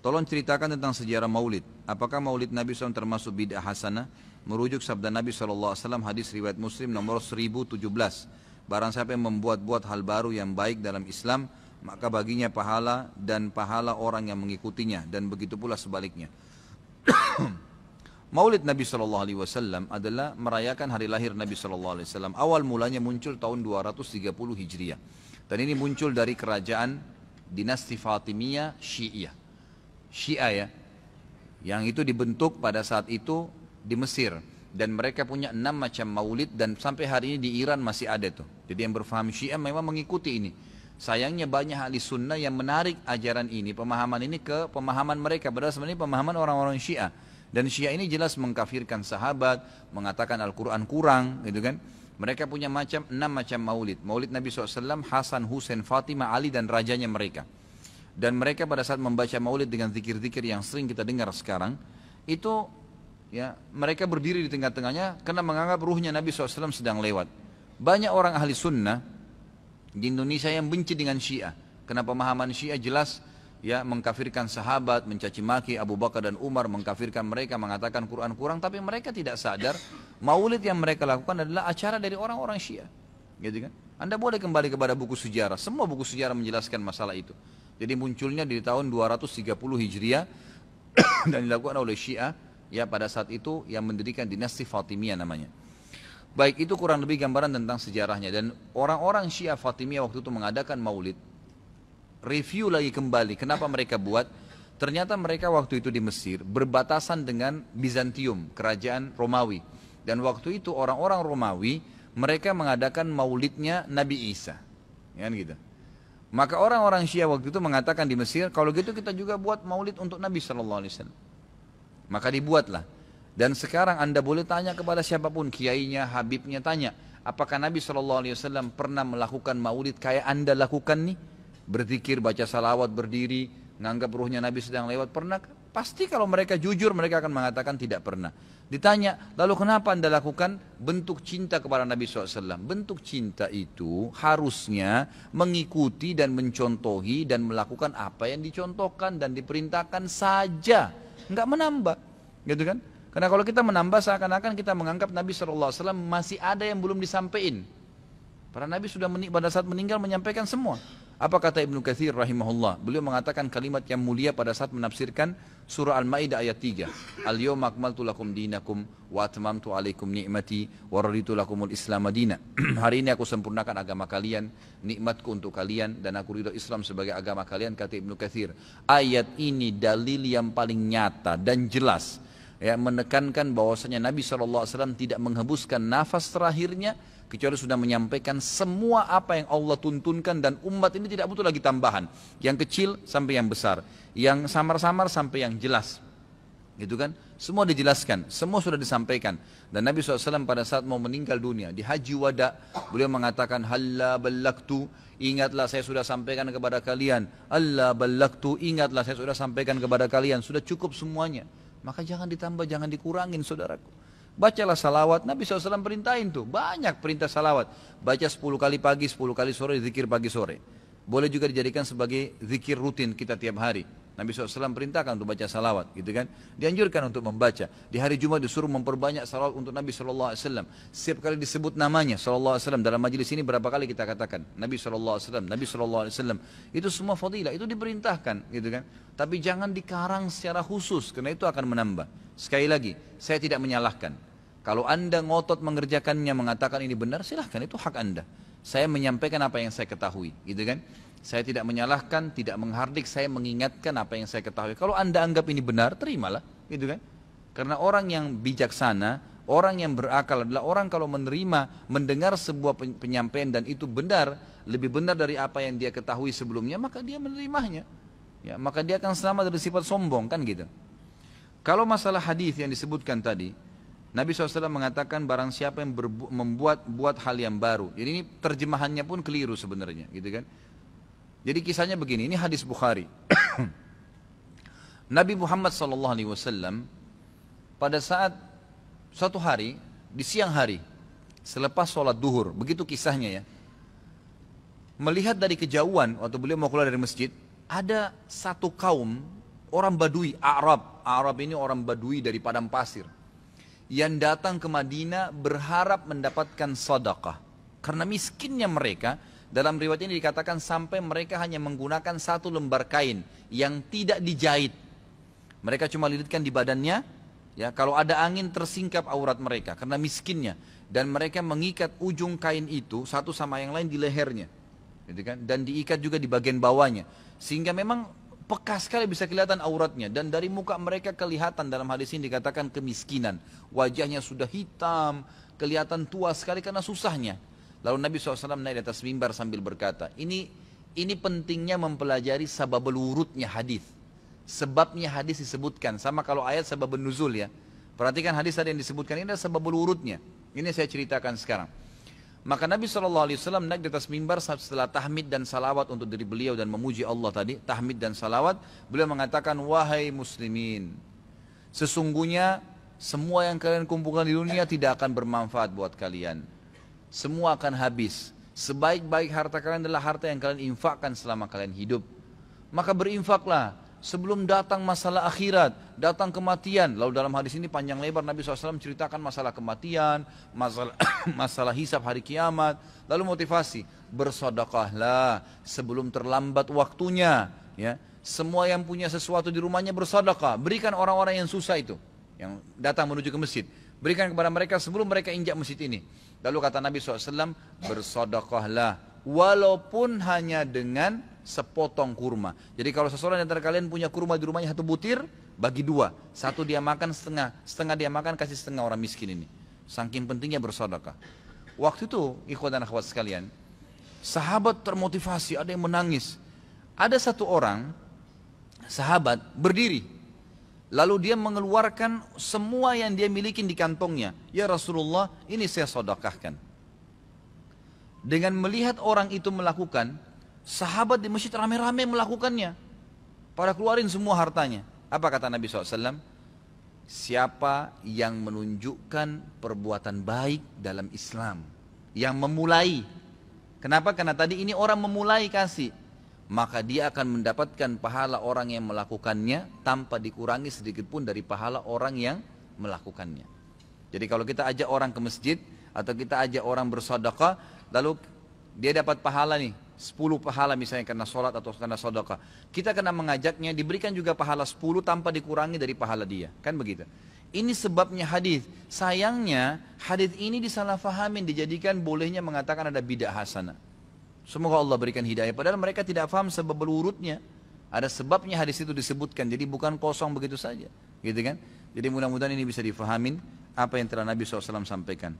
Tolong ceritakan tentang sejarah maulid. Apakah maulid Nabi SAW termasuk bid'ah hasanah? Merujuk sabda Nabi SAW hadis riwayat Muslim nomor 1017. Barang siapa yang membuat-buat hal baru yang baik dalam Islam, maka baginya pahala dan pahala orang yang mengikutinya, dan begitu pula sebaliknya. Maulid Nabi SAW adalah merayakan hari lahir Nabi SAW. Awal mulanya muncul tahun 230 Hijriah. Dan ini muncul dari kerajaan dinasti Fatimiyah Syiah. Syiah ya, yang itu dibentuk pada saat itu di Mesir, dan mereka punya 6 macam maulid, dan sampai hari ini di Iran masih ada tuh. Jadi yang berfaham Syiah memang mengikuti ini. Sayangnya banyak ahli sunnah yang menarik ajaran ini, pemahaman ini ke pemahaman mereka, padahal sebenarnya pemahaman orang-orang Syiah. Dan Syiah ini jelas mengkafirkan sahabat, mengatakan Al-Quran kurang, gitu kan. Mereka punya 6 macam maulid. Maulid Nabi SAW, Hasan, Husain, Fatimah, Ali, dan rajanya mereka. Dan mereka pada saat membaca maulid dengan zikir-zikir yang sering kita dengar sekarang, itu ya mereka berdiri di tengah-tengahnya karena menganggap ruhnya Nabi SAW sedang lewat. Banyak orang ahli sunnah di Indonesia yang benci dengan Syiah, karena pemahaman Syiah jelas ya mengkafirkan sahabat, mencaci maki Abu Bakar dan Umar, mengkafirkan mereka, mengatakan Quran kurang, tapi mereka tidak sadar maulid yang mereka lakukan adalah acara dari orang-orang Syiah, gitu kan? Anda boleh kembali kepada buku sejarah, semua buku sejarah menjelaskan masalah itu. Jadi munculnya di tahun 230 Hijriah dan dilakukan oleh Syiah ya pada saat itu yang mendirikan dinasti Fatimiyah namanya. Baik, itu kurang lebih gambaran tentang sejarahnya. Dan orang-orang Syiah Fatimiyah waktu itu mengadakan maulid. Review lagi kembali kenapa mereka buat. Ternyata mereka waktu itu di Mesir berbatasan dengan Bizantium, kerajaan Romawi. Dan waktu itu orang-orang Romawi mereka mengadakan maulidnya Nabi Isa, ya kan gitu. Maka orang-orang Syiah waktu itu mengatakan di Mesir, kalau gitu kita juga buat maulid untuk Nabi SAW. Maka dibuatlah. Dan sekarang Anda boleh tanya kepada siapapun, kiainya, habibnya, tanya, apakah Nabi SAW pernah melakukan maulid kayak Anda lakukan nih? Berzikir, baca salawat, berdiri, nganggap ruhnya Nabi sedang lewat, pernah? Pasti kalau mereka jujur, mereka akan mengatakan tidak pernah. Ditanya, lalu kenapa Anda lakukan? Bentuk cinta kepada Nabi SAW. Bentuk cinta itu harusnya mengikuti dan mencontohi dan melakukan apa yang dicontohkan dan diperintahkan saja, nggak menambah, gitu kan? Karena kalau kita menambah seakan-akan kita menganggap Nabi SAW masih ada yang belum disampaikan. Para Nabi sudah pada saat meninggal menyampaikan semua. Apa kata Ibnu Katsir rahimahullah? Beliau mengatakan kalimat yang mulia pada saat menafsirkan surah Al-Maidah ayat 3. Al-yawma akmaltu lakum dinakum wa atmamtu alaikum ni'mati wa raditu lakumul Islam madina. Hari ini aku sempurnakan agama kalian, nikmatku untuk kalian, dan aku ridho Islam sebagai agama kalian, kata Ibnu Katsir. Ayat ini dalil yang paling nyata dan jelas ya, menekankan bahwasanya Nabi SAW tidak menghembuskan nafas terakhirnya kecuali sudah menyampaikan semua apa yang Allah tuntunkan, dan umat ini tidak butuh lagi tambahan, yang kecil sampai yang besar, yang samar-samar sampai yang jelas, gitu kan? Semua dijelaskan, semua sudah disampaikan. Dan Nabi SAW pada saat mau meninggal dunia di Haji Wada, beliau mengatakan halla ballaktu, ingatlah saya sudah sampaikan kepada kalian. Allah ballaktu, ingatlah saya sudah sampaikan kepada kalian. Sudah cukup semuanya, maka jangan ditambah, jangan dikurangin, saudaraku. Bacalah salawat, Nabi SAW perintahin tuh, banyak perintah salawat. Baca 10 kali pagi, 10 kali sore, zikir pagi sore. Boleh juga dijadikan sebagai zikir rutin kita tiap hari. Nabi SAW perintahkan untuk baca salawat, gitu kan. Dianjurkan untuk membaca. Di hari Jumat disuruh memperbanyak salawat untuk Nabi SAW. Setiap kali disebut namanya SAW. Dalam majelis ini berapa kali kita katakan Nabi SAW, Nabi SAW. Itu semua fadilah, itu diperintahkan, gitu kan. Tapi jangan dikarang secara khusus, karena itu akan menambah. Sekali lagi, saya tidak menyalahkan. Kalau Anda ngotot mengerjakannya, mengatakan ini benar, silahkan, itu hak Anda. Saya menyampaikan apa yang saya ketahui, gitu kan. Saya tidak menyalahkan, tidak menghardik, saya mengingatkan apa yang saya ketahui. Kalau Anda anggap ini benar, terimalah, gitu kan. Karena orang yang bijaksana, orang yang berakal adalah orang kalau menerima, mendengar sebuah penyampaian dan itu benar, lebih benar dari apa yang dia ketahui sebelumnya, maka dia menerimanya. Ya, maka dia akan selamat dari sifat sombong, kan gitu. Kalau masalah hadis yang disebutkan tadi, Nabi SAW mengatakan barang siapa yang membuat hal yang baru. Jadi ini terjemahannya pun keliru sebenarnya, gitu kan. Jadi kisahnya begini, ini hadis Bukhari. Nabi Muhammad SAW pada saat suatu hari di siang hari selepas sholat duhur, begitu kisahnya ya, melihat dari kejauhan waktu beliau mau keluar dari masjid, ada satu kaum orang Badui, Arab. Arab ini orang Badui dari padang pasir. Yang datang ke Madinah berharap mendapatkan sedekah. Karena miskinnya mereka, dalam riwayat ini dikatakan sampai mereka hanya menggunakan satu lembar kain yang tidak dijahit. Mereka cuma lilitkan di badannya, ya, kalau ada angin tersingkap aurat mereka karena miskinnya. Dan mereka mengikat ujung kain itu satu sama yang lain di lehernya, gitu kan? Dan diikat juga di bagian bawahnya. Sehingga memang peka sekali bisa kelihatan auratnya. Dan dari muka mereka kelihatan, dalam hadis ini dikatakan kemiskinan. Wajahnya sudah hitam, kelihatan tua sekali karena susahnya. Lalu Nabi SAW naik di atas mimbar sambil berkata, ini pentingnya mempelajari sababul wurudnya hadis. Sebabnya hadis disebutkan, sama kalau ayat sababun nuzul ya. Perhatikan hadis tadi yang disebutkan, ini adalah sababul wurudnya. Ini saya ceritakan sekarang. Maka Nabi SAW naik di atas mimbar setelah tahmid dan salawat untuk diri beliau dan memuji Allah tadi, tahmid dan salawat, beliau mengatakan, wahai muslimin, sesungguhnya semua yang kalian kumpulkan di dunia tidak akan bermanfaat buat kalian. Semua akan habis. Sebaik-baik harta kalian adalah harta yang kalian infakkan selama kalian hidup. Maka berinfaklah sebelum datang masalah akhirat, datang kematian. Lalu dalam hadis ini panjang lebar Nabi SAW ceritakan masalah kematian, masalah hisab hari kiamat. Lalu motivasi, bersedekahlah sebelum terlambat waktunya. Ya, semua yang punya sesuatu di rumahnya bersedekah. Berikan orang-orang yang susah itu, yang datang menuju ke masjid. Berikan kepada mereka sebelum mereka injak masjid ini. Lalu kata Nabi SAW, bersedekahlah walaupun hanya dengan sepotong kurma. Jadi kalau seseorang di antara kalian punya kurma di rumahnya satu butir, bagi dua. Satu dia makan setengah, setengah dia makan, kasih setengah orang miskin ini. Saking pentingnya bersedekah. Waktu itu, ikhwan dan akhwat sekalian, sahabat termotivasi, ada yang menangis. Ada satu orang, sahabat berdiri. Lalu dia mengeluarkan semua yang dia miliki di kantongnya. Ya Rasulullah, ini saya sedekahkan. Dengan melihat orang itu melakukan, sahabat di masjid rame-rame melakukannya. Pada keluarin semua hartanya. Apa kata Nabi SAW? Siapa yang menunjukkan perbuatan baik dalam Islam, yang memulai. Kenapa? Karena tadi ini orang memulai kasih. Maka dia akan mendapatkan pahala orang yang melakukannya tanpa dikurangi sedikit pun dari pahala orang yang melakukannya. Jadi kalau kita ajak orang ke masjid atau kita ajak orang bersedekah, lalu dia dapat pahala nih, 10 pahala misalnya karena sholat atau karena sedekah. Kita kena mengajaknya, diberikan juga pahala 10 tanpa dikurangi dari pahala dia. Kan begitu. Ini sebabnya hadis. Sayangnya hadis ini disalahfahamin, dijadikan bolehnya mengatakan ada bidah hasanah. Semoga Allah berikan hidayah. Padahal mereka tidak paham sebab urutnya. Ada sebabnya hadis itu disebutkan. Jadi bukan kosong begitu saja, gitu kan? Jadi mudah-mudahan ini bisa difahamin apa yang telah Nabi SAW sampaikan.